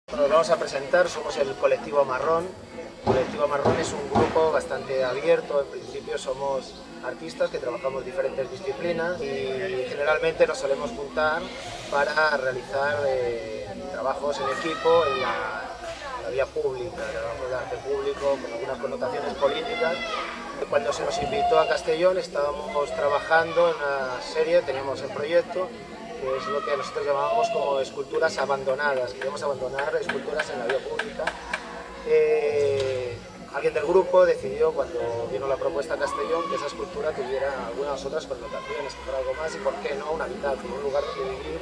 Nos vamos a presentar, somos el Colectivo Marrón. El Colectivo Marrón es un grupo bastante abierto, en principio somos artistas que trabajamos diferentes disciplinas y generalmente nos solemos juntar para realizar trabajos en equipo en la vía pública, trabajos de arte público con algunas connotaciones políticas. Cuando se nos invitó a Castellón estábamos trabajando en una serie, teníamos el proyecto, que es lo que nosotros llamamos como esculturas abandonadas. Queríamos abandonar esculturas en la vía pública. Alguien del grupo decidió, cuando vino la propuesta a Castellón, que esa escultura tuviera algunas otras connotaciones, que fuera algo más y, por qué no, un hábitat, un lugar donde vivir.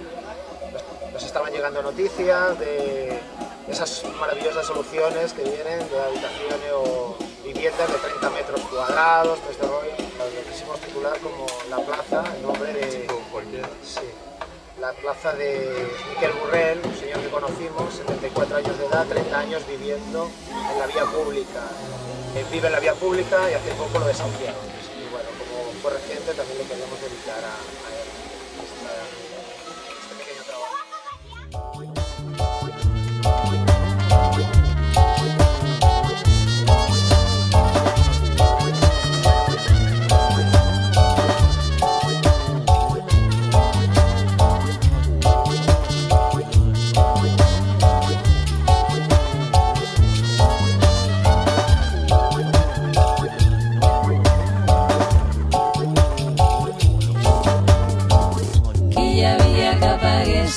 Nos estaban llegando noticias de esas maravillosas soluciones que vienen de habitaciones o viviendas de 30 metros cuadrados, todo este rollo. Lo quisimos titular como La Plaza, en nombre de... Sí, la plaza de Miquel Burrell, un señor que conocimos, 74 años de edad, 30 años viviendo en la vía pública. Vive en la vía pública y hace poco lo desahuciaron. Y bueno, como fue reciente, también le queríamos dedicar a él este pequeño trabajo.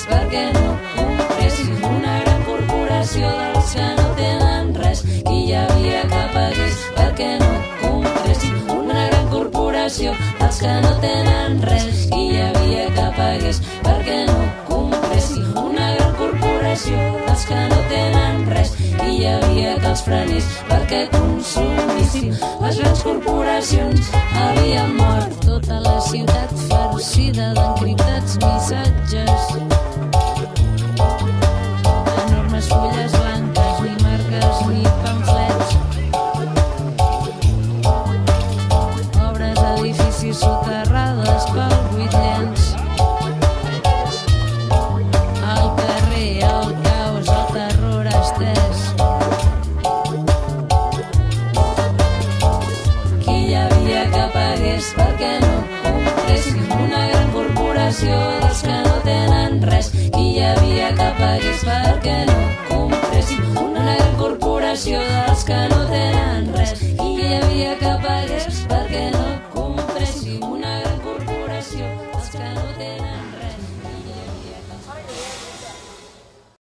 Perquè no compressis una gran corporació dels que no tenen res. Qui hi havia que pagués perquè no compressis una gran corporació dels que no tenen res. Qui hi havia que pagués perquè no compressis una gran corporació dels que no tenen res. Qui hi havia que els frenés perquè consumissin les grans corporacions. Havia mort tota la ciutat farcida d'encriptats missatges. Enormes fulles blanques, ni marques ni pamflets. Obres d'edificis soterrades pel buit llenç. Al carrer, el caos, el terror estès. Qui hi havia que pagués perquè no compressin una gran corporació dels que no tenen res. Qui hi havia que pagués per